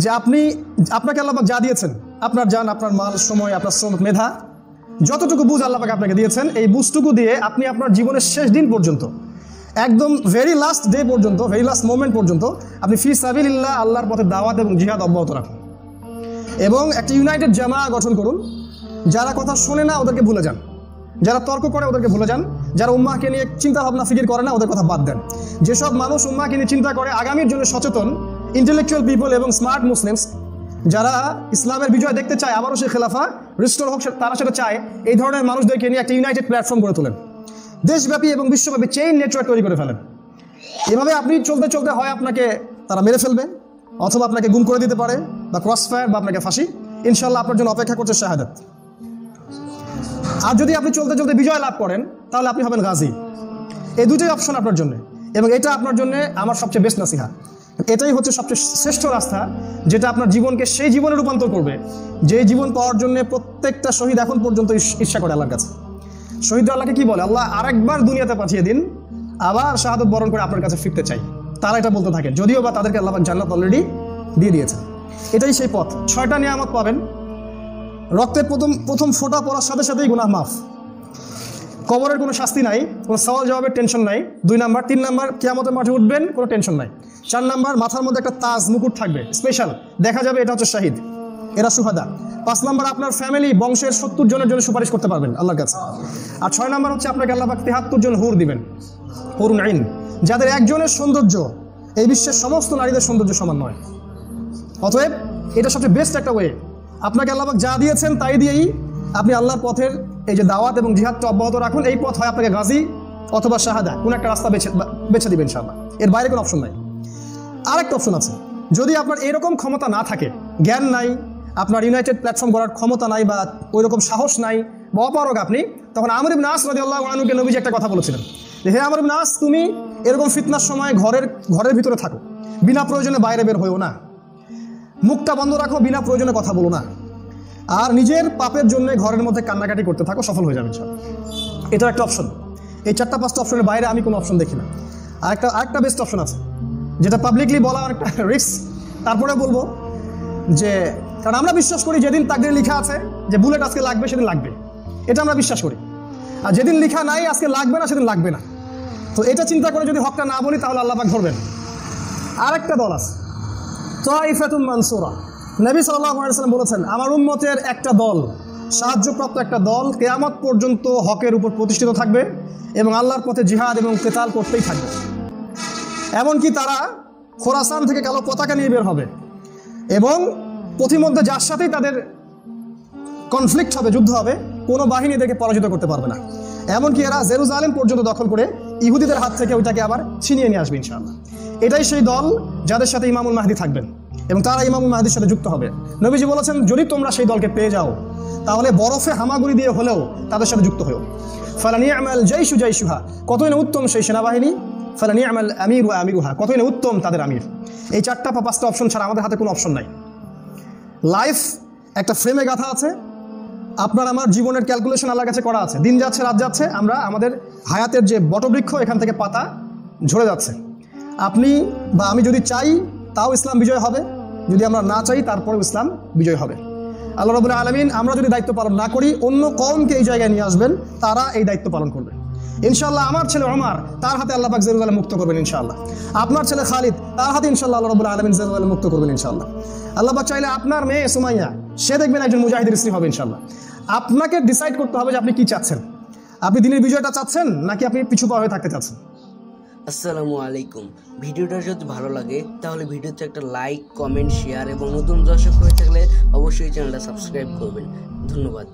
যে আপনাকে আল্লাহ পাক যা দিয়েছেন, আপনার জান, আপনার মাল, সময়, আপনার শ্রম, মেধা, যতটুকু বুঝ আল্লাহ পাক আপনাকে দিয়েছেন, এই বুঝটুকু দিয়ে আপনি আপনার জীবনের শেষ দিন পর্যন্ত, একদম ভেরি লাস্ট ডে পর্যন্ত, ভেরি লাস্ট মোমেন্ট পর্যন্ত আপনি ফি সাবিলিল্লাহ, আল্লাহর পথে দাওয়াত এবং জিহাদ অব্যাহত রাখুন এবং একটা ইউনাইটেড জামা গঠন করুন। যারা কথা শোনে না ওদেরকে ভুলে যান, যারা তর্ক করে ওদেরকে ভুলে যান, যারা উম্মাহকে নিয়ে চিন্তা ভাবনা ফিকির করে না ওদের কথা বাদ দেন। যেসব মানুষ উম্মাহকে নিয়ে চিন্তা করে, আগামীর জন্য সচেতন ইন্টেলেকচুয়াল পিপল এবং স্মার্ট মুসলিমস, যারা ইসলামের বিজয় দেখতে চায়, আবারও সেই খেলাফা রিস্টোর হোক, তারা সেটা চায়, এই ধরনের মানুষদেরকে নিয়ে একটা ইউনাইটেড প্ল্যাটফর্ম গড়ে তোলেন, দেশব্যাপী এবং বিশ্বব্যাপী চেইন নেটওয়ার্ক তৈরি করে ফেলেন। এভাবে আপনি চলতে চলতে হয় আপনাকে তারা মেরে ফেলবে, অথবা আপনাকে গুম করে দিতে পারে, বা ক্রস ফায়ার, বা আপনাকে ফাঁসি। ইনশাল্লাহ আপনার জন্য অপেক্ষা করছে শাহাদাত। আর যদি আপনি চলতে চলতে বিজয় লাভ করেন তাহলে আপনি হবেন গাজী। এই দুটোই অপশন আপনার জন্য, এবং এটা আপনার জন্য আমার সবচেয়ে বেস্ট নাসিহা। এটাই হচ্ছে সবচেয়ে শ্রেষ্ঠ রাস্তা, যেটা আপনার জীবনকে সেই জীবনে রূপান্তর করবে যে জীবন পাওয়ার জন্য প্রত্যেকটা শহীদ এখন পর্যন্ত ঈর্ষা করে আল্লাহর কাছে। শহীদ আল্লাহকে কি বলে? আল্লাহ আরেকবার দুনিয়াতে পাঠিয়ে দিন, আবার শাহাদত বরণ করে আপনার কাছে ফিরতে চাই। তারা এটা বলতে থাকে, যদিও বা তাদেরকে আল্লাহ পাক জান্নাত অলরেডি দিয়ে দিয়েছেন। এটাই সেই পথ। 6টা নিয়ামত পাবেন। রক্তের প্রথম ফোঁটা পড়ার সাথে সাথেই গুনাহ মাফ, কবরের কোনো শাস্তি নাই, কোনো সওয়াল জবাবের টেনশন নাই। 2 নাম্বার। 3 নাম্বার, কিয়ামতের মাঠে উঠবেন, কোনো টেনশন নাই। 4 নাম্বার, মাথার মধ্যে একটা তাজ মুকুট থাকবে স্পেশাল, দেখা যাবে এটা হচ্ছে শাহিদ, এরা সুহাদা। 5 নাম্বার, আপনার ফ্যামিলি বংশের 70 জনের জন্য সুপারিশ করতে পারবেন আল্লাহর কাছে। আর 6 নাম্বার হচ্ছে আপনাকে আল্লাহ পাক 73 জন হুর দিবেন, হুরুন আইন, যাদের একজনের সৌন্দর্য এই বিশ্বের সমস্ত নারীদের সৌন্দর্য সমান নয়। অতএব এটা সবচেয়ে বেস্ট একটা ওয়ে। আপনাকে আল্লাহ পাক যা দিয়েছেন তাই দিয়েই আপনি আল্লাহর পথের এই যে দাওয়াত এবং জিহাদটা অব্যাহত রাখুন। এই পথ হয় আপনাকে গাজী অথবা শাহাদা, কোন একটা রাস্তা বেছে দিবেন ইনশাআল্লাহ। এর বাইরে কোনো অপশন নাই। আরেকটা অপশন আছে, যদি আপনার এরকম ক্ষমতা না থাকে, জ্ঞান নাই, আপনার ইউনাইটেড প্ল্যাটফর্ম করার ক্ষমতা নাই, বা ওই রকম সাহস নাই, বা অপারগ আপনি, তখন আমর ইবনে আস রাদিয়াল্লাহু আনহুকে নবীজি একটা কথা বলেছিলেন যে, হে আমর ইবনে আস, তুমি এরকম ফিতনার সময় ঘরের ভিতরে থাকো, বিনা প্রয়োজনে বাইরে বের হইও না, মুখটা বন্ধ রাখো, বিনা প্রয়োজনে কথা বলো না, আর নিজের পাপের জন্য ঘরের মধ্যে কান্নাকাটি করতে থাকো, সফল হয়ে যাবে ইনশাআল্লাহ। এটা একটা অপশন। এই 4-5টা অপশনের বাইরে আমি কোনো অপশন দেখি না। আরেকটা বেস্ট অপশন আছে, যেটা পাবলিকলি বলা অনেকটা রিস্ক, তারপরে বলবো যে, কারণ আমরা বিশ্বাস করি যেদিন তাকদীরে লেখা আছে যে বুলেট আজকে লাগবে সেদিন লাগবে, এটা আমরা বিশ্বাস করি। আর যেদিন লেখা নাই আজকে লাগবে না সেদিন লাগবে না। তো এটা চিন্তা করে যদি হকটা না বলি তাহলে আল্লাহ পাক ধরবেন। আরেকটা দল আছে, তাইফাতুন মানসুরা। নবী সাল্লাল্লাহু আলাইহি ওয়াসাল্লাম বলেছেন, আমার উম্মতের একটা দল, সাহায্যপ্রাপ্ত একটা দল কিয়ামত পর্যন্ত হকের উপর প্রতিষ্ঠিত থাকবে এবং আল্লাহর পথে জিহাদ এবং কিতাল করতেই থাকবে। এমনকি তারা খোরাসান থেকে কালো পতাকা নিয়ে বের হবে এবং পথিমধ্যে যার সাথেই তাদের কনফ্লিক্ট হবে, যুদ্ধ হবে, কোনো বাহিনী এদেরকে পরাজিত করতে পারবে না। এমনকি এরা জেরুজালেম পর্যন্ত দখল করে ইহুদিদের হাত থেকে ওইটাকে আবার ছিনিয়ে নিয়ে আসবে ইনশাআল্লাহ। এটাই সেই দল যাদের সাথে ইমামুল মাহদি থাকবেন এবং তারা ইমামুল মাহদির সাথে যুক্ত হবে। নবীজি বলেছেন, যদি তোমরা সেই দলকে পেয়ে যাও তাহলে বরফে হামাগুড়ি দিয়ে হলেও তাদের সাথে যুক্ত হও। ফালানি'মাল জাইশু জাইশুহা, কতই না উত্তম সেই সেনাবাহিনী, ফালানি'মাল আমিরু আমিরুহা, কতই না উত্তম তাদের আমির। এই 4টা বা 5টা অপশন ছাড়া আমাদের হাতে কোনো অপশন নাই। লাইফ একটা ফ্রেমে গাঁথা আছে, আপনার আমার জীবনের ক্যালকুলেশন আল্লাহর কাছে করা আছে। দিন যাচ্ছে, রাত যাচ্ছে, আমরা আমাদের হায়াতের যে বটবৃক্ষ, এখান থেকে পাতা ঝরে যাচ্ছে। আপনি বা আমি যদি চাই তাও ইসলাম বিজয় হবে, যদি আমরা না চাই তারপরেও ইসলাম বিজয় হবে। আল্লাহ রাব্বুল আলামিন আমরা যদি দায়িত্ব পালন না করি, অন্য কওমকে এই জায়গায় নিয়ে আসবেন, তারা এই দায়িত্ব পালন করবে ইনশাআল্লাহ। আমার ছেলে ওমর, তার হাতে আল্লাহ পাক জেরুজালেম মুক্ত করবেন ইনশাআল্লাহ। আপনার ছেলে খালিদ, তার হাতে ইনশাআল্লাহ আল্লাহ রাব্বুল আলামিন জেরুজালেম মুক্ত করবেন ইনশাআল্লাহ। আল্লাহ পাক চাইলে আপনার মেয়ে সুমাইয়া, সে দেখবেন একজন মুজাহিদের স্ত্রী হবে ইনশাআল্লাহ। আপনাকে ডিসাইড করতে হবে যে আপনি কি চাচ্ছেন। আপনি দিনের বিজয়টা চাচ্ছেন নাকি আপনি পিছু পা হয়ে থাকতে চাচ্ছেন। আসসালামু আলাইকুম। ভিডিওটা যদি ভালো লাগে তাহলে ভিডিওতে একটা লাইক, কমেন্ট, শেয়ার এবং নতুন দর্শক হয়ে থাকলে অবশ্যই চ্যানেলটা সাবস্ক্রাইব করবেন। ধন্যবাদ।